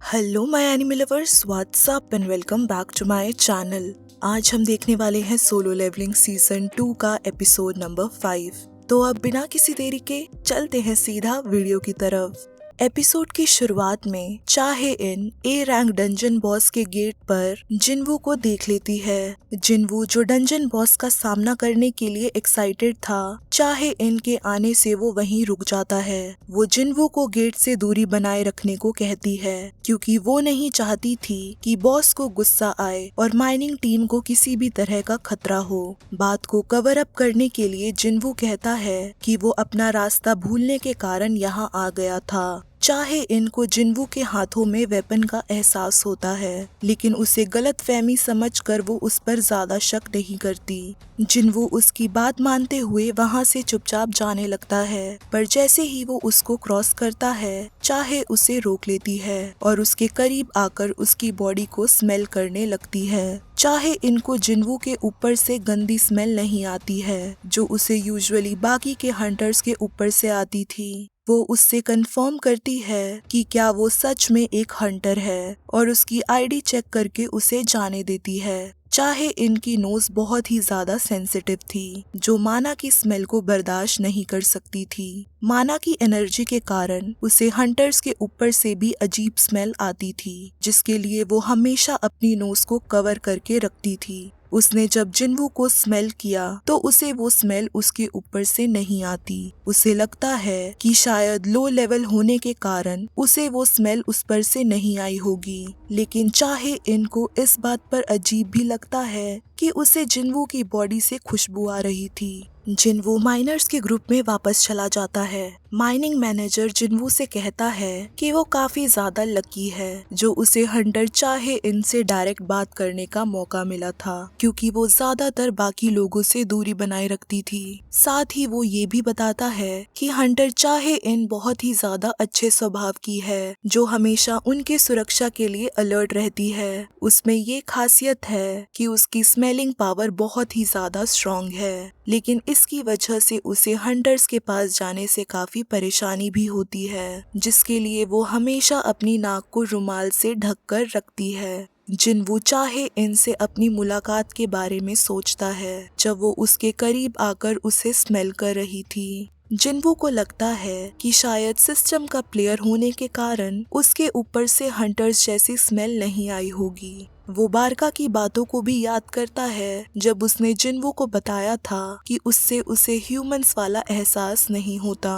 Hello my anime lovers, what's up and welcome back to my channel. आज हम देखने वाले हैं सोलो लेवलिंग सीजन 2 का एपिसोड नंबर 5। तो अब बिना किसी देरी के चलते हैं सीधा वीडियो की तरफ। एपिसोड की शुरुआत में चाहे इन ए रैंक डंजन बॉस के गेट पर जिनवू को देख लेती है। जिनवू जो डंजन बॉस का सामना करने के लिए एक्साइटेड था, चाहे इन के आने से वो वहीं रुक जाता है। वो जिनवू को गेट से दूरी बनाए रखने को कहती है क्योंकि वो नहीं चाहती थी कि बॉस को गुस्सा आए और माइनिंग टीम को किसी भी तरह का खतरा हो। बात को कवर अप करने के लिए जिनवू कहता है कि वो अपना रास्ता भूलने के कारण यहाँ आ गया था। चाहे इनको जिनवू के हाथों में वेपन का एहसास होता है, लेकिन उसे गलतफहमी समझकर वो उस पर ज्यादा शक नहीं करती। जिनवू उसकी बात मानते हुए वहाँ से चुपचाप जाने लगता है, पर जैसे ही वो उसको क्रॉस करता है, चाहे उसे रोक लेती है और उसके करीब आकर उसकी बॉडी को स्मेल करने लगती है। चाहे इनको जिनवू के ऊपर से गंदी स्मेल नहीं आती है, जो उसे यूजुअली बाकी के हंटर्स के ऊपर से आती थी। वो उससे कंफर्म करती है कि क्या वो सच में एक हंटर है और उसकी आईडी चेक करके उसे जाने देती है। चाहे इनकी नोज बहुत ही ज्यादा सेंसिटिव थी, जो माना की स्मेल को बर्दाश्त नहीं कर सकती थी। माना की एनर्जी के कारण उसे हंटर्स के ऊपर से भी अजीब स्मेल आती थी, जिसके लिए वो हमेशा अपनी नोज को कवर करके रखती थी। उसने जब जिनवू को स्मेल किया तो उसे वो स्मेल उसके ऊपर से नहीं आती। उसे लगता है कि शायद लो लेवल होने के कारण उसे वो स्मेल उस पर से नहीं आई होगी, लेकिन चाहे इनको इस बात पर अजीब भी लगता है कि उसे जिनवू की बॉडी से खुशबू आ रही थी। जिनवू माइनर्स के ग्रुप में वापस चला जाता है। माइनिंग मैनेजर जिनवू से कहता है कि वो काफी ज्यादा लकी है जो उसे हंटर चाहे इनसे डायरेक्ट बात करने का मौका मिला था, क्योंकि वो ज्यादातर बाकी लोगों से दूरी बनाए रखती थी। साथ ही वो ये भी बताता है कि हंटर चाहे इन बहुत ही ज्यादा अच्छे स्वभाव की है, जो हमेशा उनके सुरक्षा के लिए अलर्ट रहती है। उसमें ये खासियत है कि उसकी स्मेलिंग पावर बहुत ही ज्यादा स्ट्रॉन्ग है, लेकिन इसकी वजह से उसे हंटर्स के पास जाने से काफी परेशानी भी होती है, जिसके लिए वो हमेशा अपनी नाक को रुमाल से ढक कर रखती है। जिनवू चाहे इनसे अपनी मुलाकात के बारे में सोचता है जब वो उसके करीब आकर उसे स्मेल कर रही थी। जिनवू को लगता है कि शायद सिस्टम का प्लेयर होने के कारण उसके ऊपर से हंटर्स जैसी स्मेल नहीं आई होगी। वो बारका की बातों को भी याद करता है जब उसने जिनवू को बताया था कि उससे उसे ह्यूमंस वाला एहसास नहीं होता।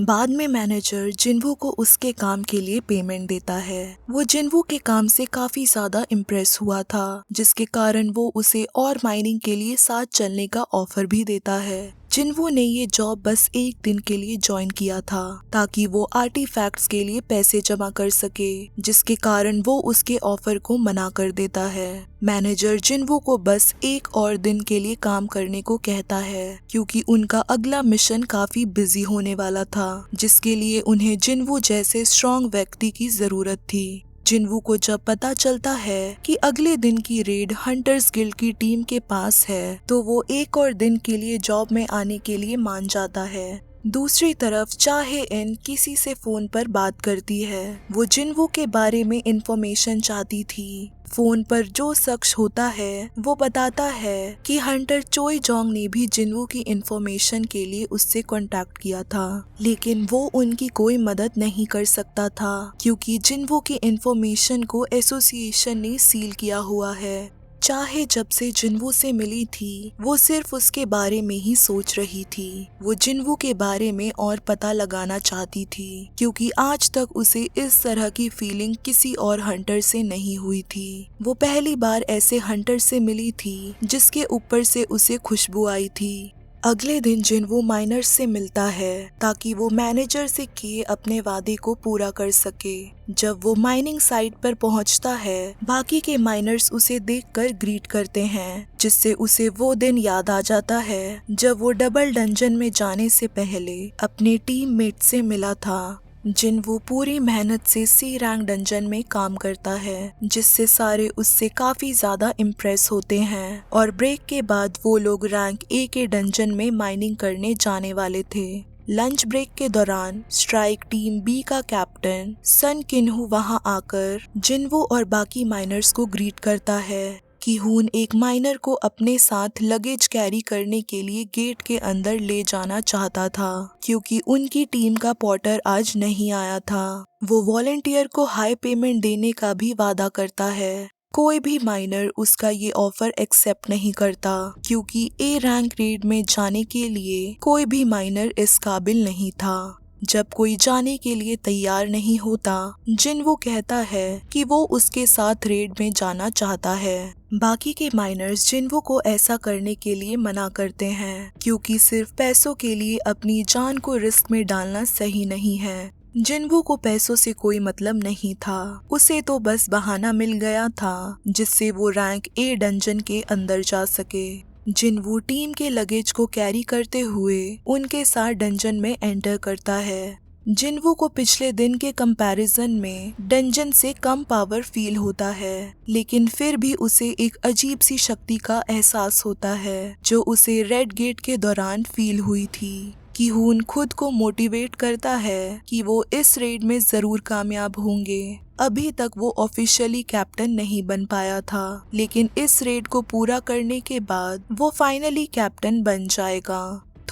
बाद में मैनेजर जिनवू को उसके काम के लिए पेमेंट देता है। वो जिनवू के काम से काफी ज्यादा इम्प्रेस हुआ था, जिसके कारण वो उसे और माइनिंग के लिए साथ चलने का ऑफर भी देता है। जिनवू ने ये जॉब बस एक दिन के लिए ज्वाइन किया था ताकि वो आर्टिफैक्ट्स के लिए पैसे जमा कर सके, जिसके कारण वो उसके ऑफर को मना कर देता है। मैनेजर जिनवू को बस एक और दिन के लिए काम करने को कहता है, क्योंकि उनका अगला मिशन काफी बिजी होने वाला था, जिसके लिए उन्हें जिनवू जैसे स्ट्रॉन्ग व्यक्ति की जरूरत थी। जिनवू को जब पता चलता है कि अगले दिन की रेड हंटर्स गिल्ड की टीम के पास है, तो वो एक और दिन के लिए जॉब में आने के लिए मान जाता है। दूसरी तरफ चाहे इन किसी से फोन पर बात करती है। वो जिनवू के बारे में इंफॉर्मेशन चाहती थी। फोन पर जो शख्स होता है वो बताता है कि हंटर चोई जोंग ने भी जिनवू की इंफॉर्मेशन के लिए उससे कांटेक्ट किया था, लेकिन वो उनकी कोई मदद नहीं कर सकता था क्योंकि जिनवू की इंफॉर्मेशन को एसोसिएशन ने सील किया हुआ है। चाहे जब से जिनवू से मिली थी, वो सिर्फ उसके बारे में ही सोच रही थी। वो जिनवू के बारे में और पता लगाना चाहती थी, क्योंकि आज तक उसे इस तरह की फीलिंग किसी और हंटर से नहीं हुई थी। वो पहली बार ऐसे हंटर से मिली थी जिसके ऊपर से उसे खुशबू आई थी। अगले दिन जिनवू माइनर्स से मिलता है ताकि वो मैनेजर से किए अपने वादे को पूरा कर सके। जब वो माइनिंग साइट पर पहुंचता है, बाकी के माइनर्स उसे देखकर ग्रीट करते हैं, जिससे उसे वो दिन याद आ जाता है जब वो डबल डंजन में जाने से पहले अपने टीममेट से मिला था। जिनवू पूरी मेहनत से सी रैंक डंजन में काम करता है, जिससे सारे उससे काफी ज्यादा इम्प्रेस होते हैं और ब्रेक के बाद वो लोग रैंक ए के डंजन में माइनिंग करने जाने वाले थे। लंच ब्रेक के दौरान स्ट्राइक टीम बी का कैप्टन सन किन्हू वहां आकर जिनवो और बाकी माइनर्स को ग्रीट करता है। किहून एक माइनर को अपने साथ लगेज कैरी करने के लिए गेट के अंदर ले जाना चाहता था क्योंकि उनकी टीम का पॉटर आज नहीं आया था। वो वॉलंटियर को हाई पेमेंट देने का भी वादा करता है। कोई भी माइनर उसका ये ऑफर एक्सेप्ट नहीं करता क्योंकि ए रैंक रेड में जाने के लिए कोई भी माइनर इस काबिल नहीं था। जब कोई जाने के लिए तैयार नहीं होता, जिनवो कहता है कि वो उसके साथ रेड में जाना चाहता है। बाकी के माइनर्स जिनवो को ऐसा करने के लिए मना करते हैं क्योंकि सिर्फ पैसों के लिए अपनी जान को रिस्क में डालना सही नहीं है। जिनवो को पैसों से कोई मतलब नहीं था, उसे तो बस बहाना मिल गया था जिससे वो रैंक ए डंजन के अंदर जा सके। जिनवो टीम के लगेज को कैरी करते हुए उनके साथ डंजन में एंटर करता है। जिनवो को पिछले दिन के कंपैरिजन में डंजन से कम पावर फील होता है, लेकिन फिर भी उसे एक अजीब सी शक्ति का एहसास होता है जो उसे रेड गेट के दौरान फील हुई थी। किहून खुद को मोटिवेट करता है कि वो इस रेड में जरूर कामयाब होंगे। अभी तक वो ऑफिशियली कैप्टन नहीं बन पाया था, लेकिन इस रेड को पूरा करने के बाद वो फाइनली कैप्टन बन जाएगा।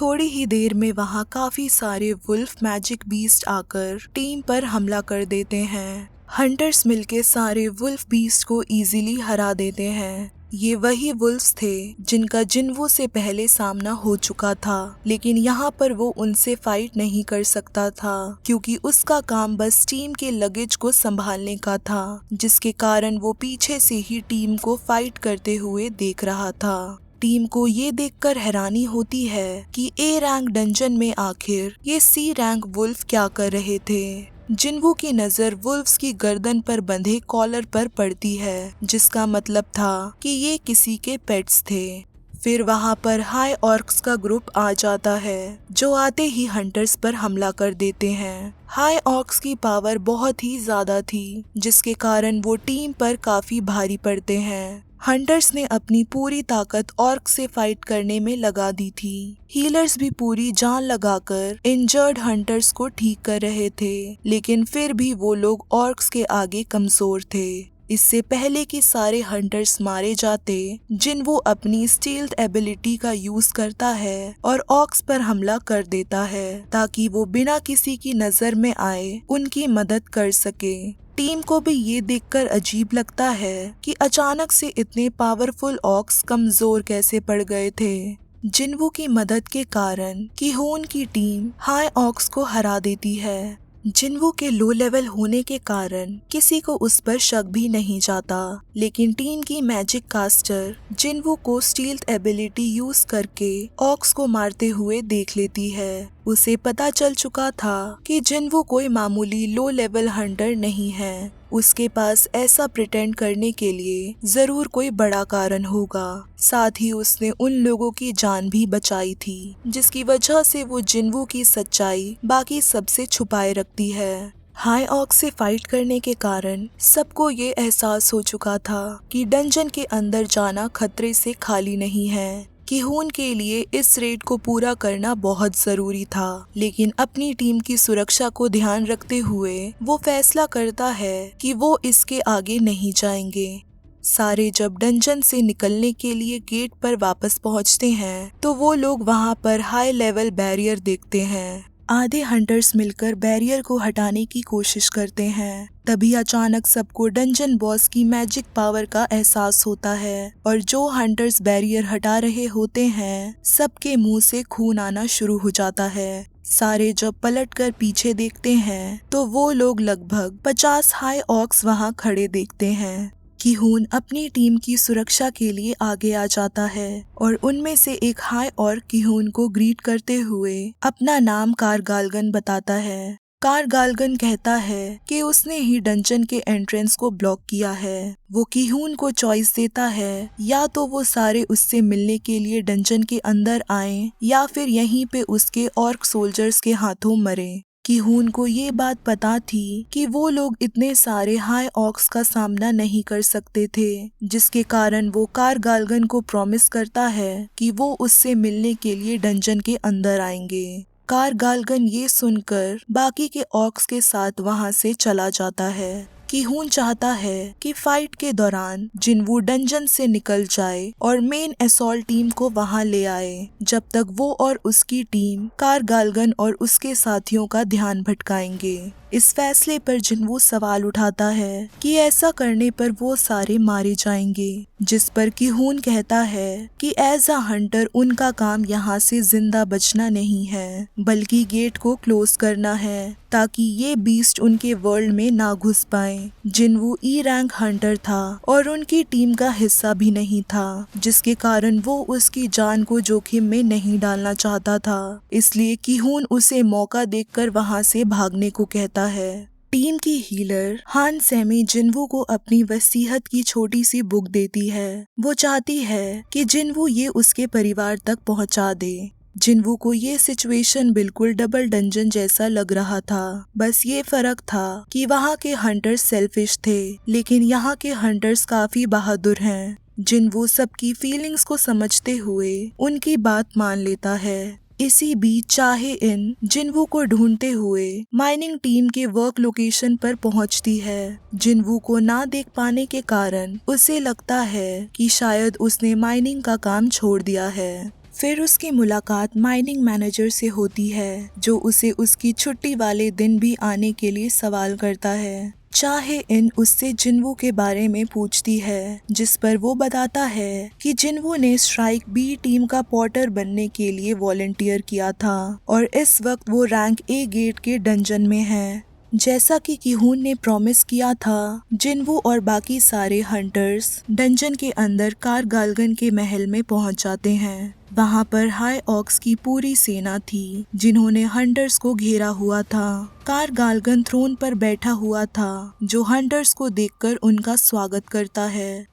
थोड़ी ही देर में वहाँ काफी सारे वुल्फ मैजिक बीस्ट आकर टीम पर हमला कर देते हैं। हंटर्स मिलके सारे वुल्फ बीस्ट को इजीली हरा देते हैं। ये वही वुल्फ्स थे जिनका जिनवो से पहले सामना हो चुका था, लेकिन यहाँ पर वो उनसे फाइट नहीं कर सकता था क्योंकि उसका काम बस टीम के लगेज को संभालने का था, जिसके कारण वो पीछे से ही टीम को फाइट करते हुए देख रहा था। टीम को ये देखकर हैरानी होती है कि ए रैंक डंजन में आखिर ये सी रैंक वुल्फ क्या कर रहे थे। जिनवो की नजर वुल्फ्स की गर्दन पर बंधे कॉलर पर पड़ती है, जिसका मतलब था कि ये किसी के पेट्स थे। फिर वहाँ पर हाई ऑर्क्स का ग्रुप आ जाता है, जो आते ही हंटर्स पर हमला कर देते हैं। हाई ऑर्क्स की पावर बहुत ही ज्यादा थी, जिसके कारण वो टीम पर काफी भारी पड़ते हैं। हंटर्स ने अपनी पूरी ताकत ऑर्क से फाइट करने में लगा दी थी। हीलर्स भी पूरी जान लगाकर इंजर्ड हंटर्स को ठीक कर रहे थे, लेकिन फिर भी वो लोग ऑर्क्स के आगे कमजोर थे। इससे पहले कि सारे हंटर्स मारे जाते, जिनवो अपनी स्टील्थ एबिलिटी का यूज करता है और ऑर्क्स पर हमला कर देता है ताकि वो बिना किसी की नजर में आए उनकी मदद कर सके। टीम को भी ये देखकर अजीब लगता है कि अचानक से इतने पावरफुल ऑक्स कमजोर कैसे पड़ गए थे। जिनवो की मदद के कारण किहून की टीम हाई ऑक्स को हरा देती है। जिनवो के लो लेवल होने के कारण किसी को उस पर शक भी नहीं जाता, लेकिन टीम की मैजिक कास्टर जिनवो को स्टील्थ एबिलिटी यूज करके ऑक्स को मारते हुए देख लेती है। उसे पता चल चुका था कि जिनवो कोई मामूली लो लेवल हंटर नहीं है। उसके पास ऐसा प्रिटेंड करने के लिए जरूर कोई बड़ा कारण होगा। साथ ही उसने उन लोगों की जान भी बचाई थी, जिसकी वजह से वो जिनवो की सच्चाई बाकी सबसे छुपाए रखती है। हाई ऑक्स से फाइट करने के कारण सबको ये एहसास हो चुका था कि डंजन के अंदर जाना खतरे से खाली नहीं है। किहून के लिए इस रेड को पूरा करना बहुत जरूरी था, लेकिन अपनी टीम की सुरक्षा को ध्यान रखते हुए वो फैसला करता है कि वो इसके आगे नहीं जाएंगे। सारे जब डंजन से निकलने के लिए गेट पर वापस पहुंचते हैं तो वो लोग वहां पर हाई लेवल बैरियर देखते हैं। आधे हंटर्स मिलकर बैरियर को हटाने की कोशिश करते हैं। तभी अचानक सबको डंजन बॉस की मैजिक पावर का एहसास होता है और जो हंटर्स बैरियर हटा रहे होते हैं सबके मुंह से खून आना शुरू हो जाता है। सारे जब पलटकर पीछे देखते हैं तो वो लोग लगभग 50 हाई ऑक्स वहां खड़े देखते हैं। किहून अपनी टीम की सुरक्षा के लिए आगे आ जाता है और उनमें से एक हाई और किहून को ग्रीट करते हुए अपना नाम कारगालगन बताता है। कारगालगन कहता है कि उसने ही डंजन के एंट्रेंस को ब्लॉक किया है। वो किहून को चॉइस देता है, या तो वो सारे उससे मिलने के लिए डंजन के अंदर आएं या फिर यहीं पे उसके ऑर्क सोल्जर्स के हाथों मरे। किहून को ये बात पता थी कि वो लोग इतने सारे हाई ऑक्स का सामना नहीं कर सकते थे, जिसके कारण वो कारगालगन को प्रॉमिस करता है कि वो उससे मिलने के लिए डंजन के अंदर आएंगे। कारगालगन ये सुनकर बाकी के ऑक्स के साथ वहां से चला जाता है। किहून चाहता है कि फाइट के दौरान जिन्वू डंजन से निकल जाए और मेन असॉल्ट टीम को वहां ले आए, जब तक वो और उसकी टीम कारगालगन और उसके साथियों का ध्यान भटकाएंगे। इस फैसले पर जिन्वू सवाल उठाता है कि ऐसा करने पर वो सारे मारे जाएंगे, जिस पर किहून कहता है कि एज अ हंटर उनका काम यहाँ से जिंदा बचना नहीं है, बल्कि गेट को क्लोज करना है ताकि ये बीस्ट उनके वर्ल्ड में ना घुस पाए। जिन्वू ई रैंक हंटर था और उनकी टीम का हिस्सा भी नहीं था, जिसके कारण वो उसकी जान को जोखिम में नहीं डालना चाहता था। इसलिए किहून उसे मौका देखकर वहां से भागने को कहता है। टीम की हीलर हान सेमी जिन्वू को अपनी वसीयत की छोटी सी बुक देती है। वो चाहती है कि जिन्वू ये उसके परिवार तक पहुंचा दे। जिन्वू को ये सिचुएशन बिल्कुल डबल डंजन जैसा लग रहा था, बस ये फर्क था कि वहाँ के हंटर्स सेल्फिश थे, लेकिन यहाँ के हंटर्स काफी बहादुर हैं। जिन्वू सबकी फीलिंग्स को समझते हुए उनकी बात मान लेता है। इसी बीच चाहे इन जिन्वू को ढूंढते हुए माइनिंग टीम के वर्क लोकेशन पर पहुंचती है। जिन्वू को ना देख पाने के कारण उसे लगता है कि शायद उसने माइनिंग का काम छोड़ दिया है। फिर उसकी मुलाकात माइनिंग मैनेजर से होती है, जो उसे उसकी छुट्टी वाले दिन भी आने के लिए सवाल करता है। चाहे इन उससे जिन्वू के बारे में पूछती है, जिस पर वो बताता है कि जिन्वू ने स्ट्राइक बी टीम का पॉटर बनने के लिए वॉलंटियर किया था और इस वक्त वो रैंक ए गेट के डंजन में है। जैसा कि किहून ने प्रॉमिस किया था, जिन्वू और बाकी सारे हंटर्स डंजन के अंदर कारगालगन के महल में पहुंच जाते हैं। वहां पर हाई ऑक्स की पूरी सेना थी, जिन्होंने हंटर्स को घेरा हुआ था। कारगालगन थ्रोन पर बैठा हुआ था, जो हंटर्स को देखकर उनका स्वागत करता है।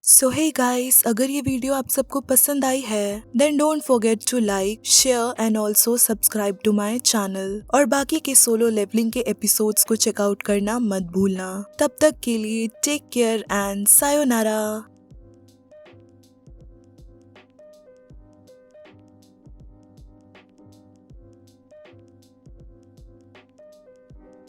सो हे गाइस, अगर ये वीडियो आप सबको पसंद आई है then don't forget to like, share and also subscribe to my channel. और बाकी के सोलो लेवलिंग के एपिसोड्स को चेकआउट करना मत भूलना। तब तक के लिए टेक केयर एंड सायोनारा।